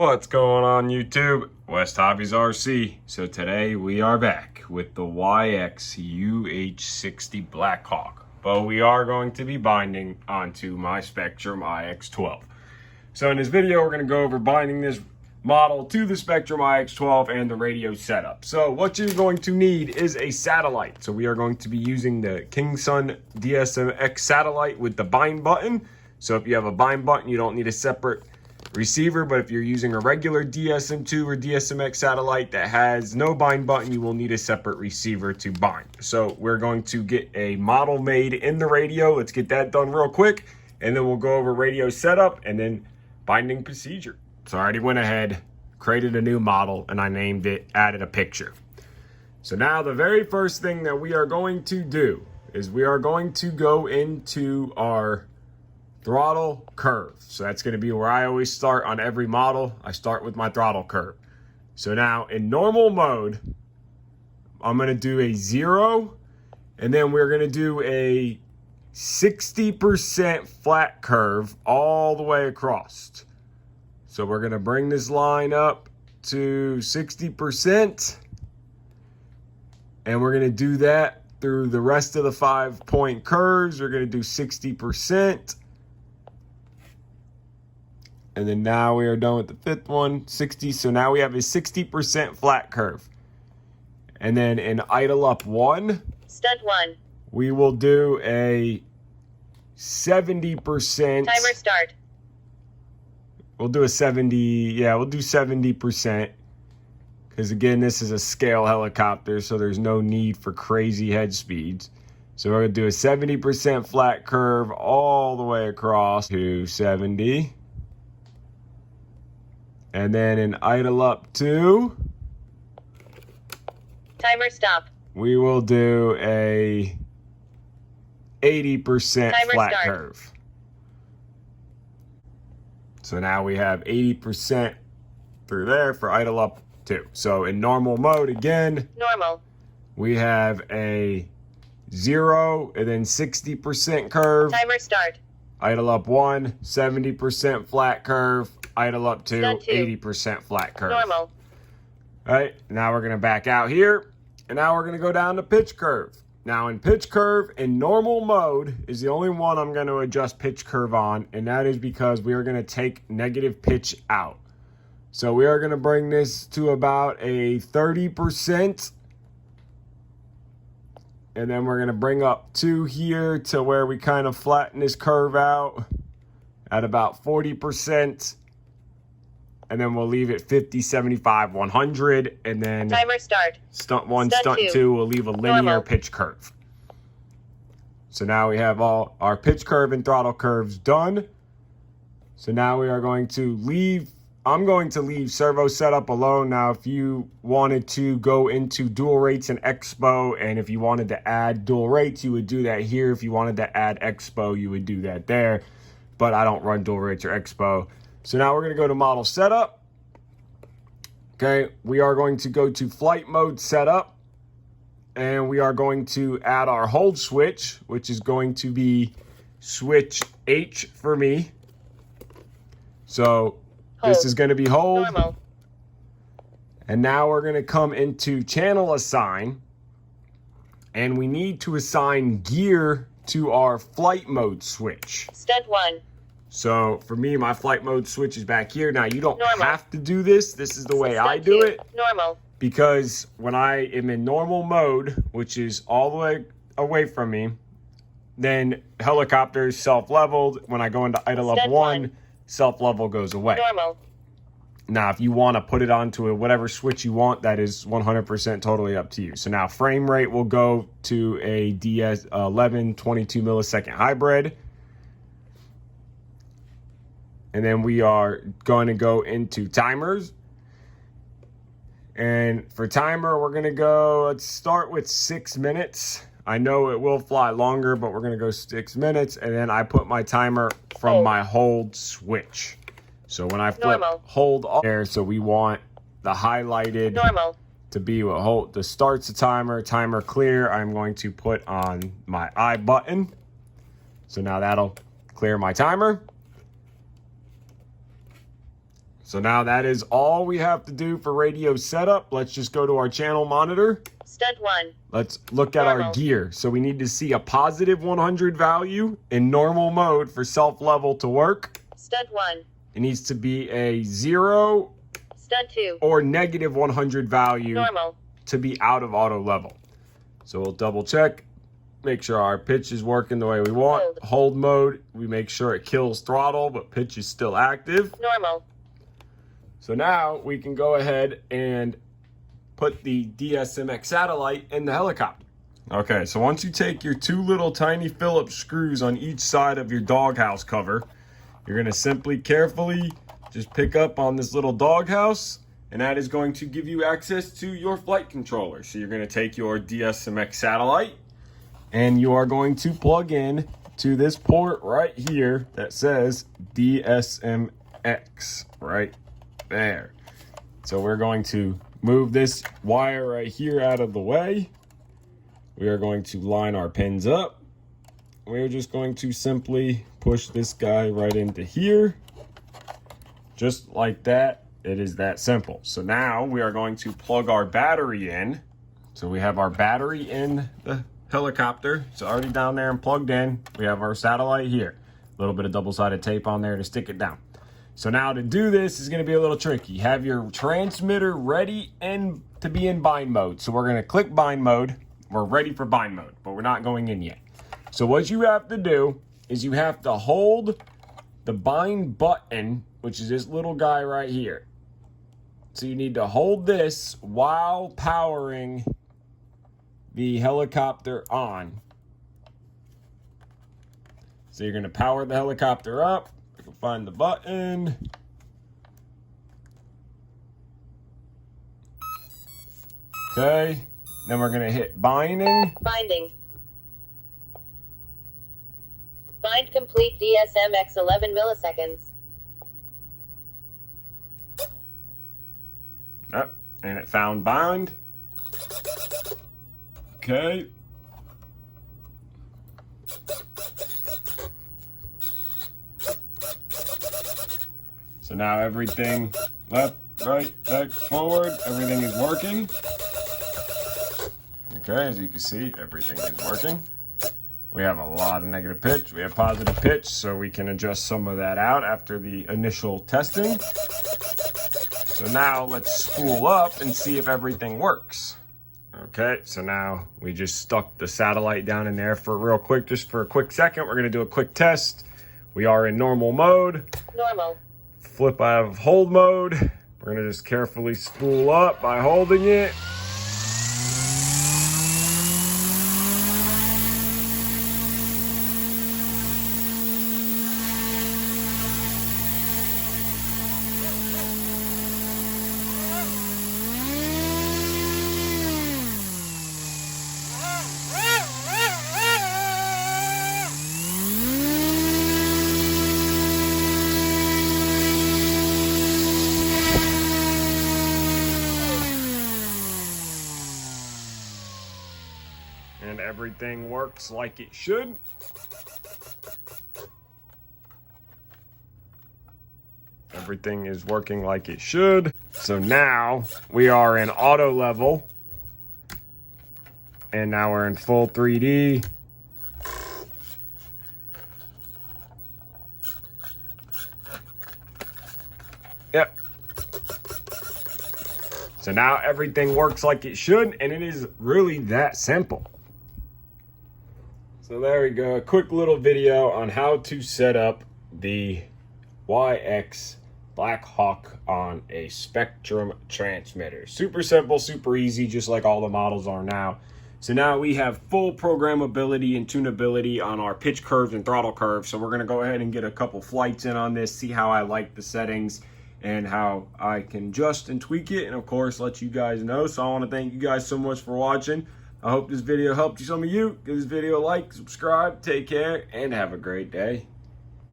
What's going on YouTube? West Hobbies RC. So today we are back with the YX UH-60 Blackhawk, but we are going to be binding onto my Spektrum IX12. So in this video we're going to go over binding this model to the Spektrum IX12 and the radio setup. So what you're going to need is a satellite. So we are going to be using the King-Sun DSM-X satellite with the bind button. So if you have a bind button, you don't need a separate receiver, but if you're using a regular DSM2 or DSM-X satellite that has no bind button, you will need a separate receiver to bind. So we're going to get a model made in the radio. Let's get that done real quick, and then we'll go over radio setup and then binding procedure. So I already went ahead, created a new model, and I named it, added a picture. So now the very first thing that we are going to do is we are going to go into our throttle curve. So that's going to be where I always start on every model. I start with my throttle curve. So now in normal mode, I'm going to do a 0, and then we're going to do a 60% flat curve all the way across. So we're going to bring this line up to 60%, and we're going to do that through the rest of the 5-point curves. We're going to do 60%. And then now we are done with the fifth one, 60. So now we have a 60% flat curve. And then in idle up 1, stunt 1, we will do a 70%. timer start. We'll do a 70, yeah, we'll do 70%. Because again, this is a scale helicopter, so there's no need for crazy head speeds. So we're going to do a 70% flat curve all the way across to 70. And then in idle up 2, timer stop. we will do a 80% timer flat start. curve. So now we have 80% through there for idle up 2. So in normal mode again, Normal. we have a 0 and then 60% curve. Timer start. Idle up 1, 70% flat curve. Idle up 2, Stunt 2. 80% flat curve. Normal. All right, now we're going to back out here, and now we're going to go down to pitch curve. Now in pitch curve, in normal mode, is the only one I'm going to adjust pitch curve on, and that is because we are going to take negative pitch out. So we are going to bring this to about a 30%, and then we're going to bring up 2 here to where we kind of flatten this curve out at about 40%. And then we'll leave it 50, 75, 100. And then Timer start. stunt 1, Stunt stunt 2. 2, we'll leave a linear Normal. pitch curve. So now we have all our pitch curve and throttle curves done. So now we are going to leave, I'm going to leave servo setup alone. Now, if you wanted to go into dual rates and expo, and if you wanted to add dual rates, you would do that here. If you wanted to add expo, you would do that there. But I don't run dual rates or expo. So now we're going to go to model setup. Okay, we are going to go to flight mode setup, and we are going to add our hold switch, which is going to be switch H for me. So Hold. this is going to be hold. Normal. And now we're going to come into channel assign, and we need to assign gear to our flight mode switch. Stunt 1. So for me, my flight mode switch is back here. Now you don't Normal. have to do this. This is the way Stunt I do 2. it, Normal. because when I am in normal mode, which is all the way away from me, then helicopter is self-leveled. When I go into idle up Stunt 1, 1. self-level goes away. Normal. Now, if you want to put it onto whatever switch you want, that is 100% totally up to you. So now frame rate will go to a DS 11 22 millisecond hybrid. And then we are going to go into timers. And for timer, we're going to go, let's start with 6 minutes. I know it will fly longer, but we're going to go 6 minutes. And then I put my timer from Hold. my hold switch. So when I flip Normal. hold off there, so we want the highlighted Normal. to be what hold, the starts the timer, timer clear. I'm going to put on my I button. So now that'll clear my timer. So now that is all we have to do for radio setup. Let's just go to our channel monitor. Stunt 1. Let's look at our Normal. gear. So we need to see a positive 100 value in normal mode for self-level to work. Stunt 1. It needs to be a 0 Stunt 2. or negative 100 value Normal. to be out of auto level. So we'll double check, make sure our pitch is working the way we want. Hold mode, we make sure it kills throttle, but pitch is still active. Normal. So now we can go ahead and put the DSMX satellite in the helicopter. Okay, so once you take your two little tiny Phillips screws on each side of your doghouse cover, you're gonna simply carefully just pick up on this little doghouse, and that is going to give you access to your flight controller. So you're gonna take your DSMX satellite, and you are going to plug in to this port right here that says DSMX right there. So we're going to move this wire right here out of the way. We are going to line our pins up. We're just going to simply push this guy right into here. Just like that. It is that simple. So now we are going to plug our battery in. So we have our battery in the helicopter. It's already down there and plugged in. We have our satellite here. A little bit of double-sided tape on there to stick it down. So now to do this is going to be a little tricky. Have your transmitter ready and to be in bind mode. So we're going to click bind mode. We're ready for bind mode, but we're not going in yet. So what you have to do is you have to hold the bind button, which is this little guy right here. So you need to hold this while powering the helicopter on. So you're going to power the helicopter up. Find the button. Okay. Then we're going to hit binding. Binding. Bind complete DSMX 11 milliseconds. Yep. And it found bind. Okay. So now everything left, right, back, forward, everything is working. Okay, as you can see, everything is working. We have a lot of negative pitch. We have positive pitch, so we can adjust some of that out after the initial testing. So now let's spool up and see if everything works. Okay, so now we just stuck the satellite down in there for real quick, just for a quick second. We're gonna do a quick test. We are in normal mode. Normal. Flip out of hold mode. We're gonna just carefully spool up by holding it. And everything works like it should. Everything is working like it should. So now we are in auto level. And now we're in full 3D. Yep. So now everything works like it should, and it is really that simple. So there we go, a quick little video on how to set up the YX Black Hawk on a Spektrum transmitter. Super simple, super easy, just like all the models are now. So now we have full programmability and tunability on our pitch curves and throttle curves. So we're gonna go ahead and get a couple flights in on this, see how I like the settings and how I can adjust and tweak it, and of course let you guys know. So I want to thank you guys so much for watching. I hope this video helped you, some of you. Give this video a like, subscribe, take care, and have a great day.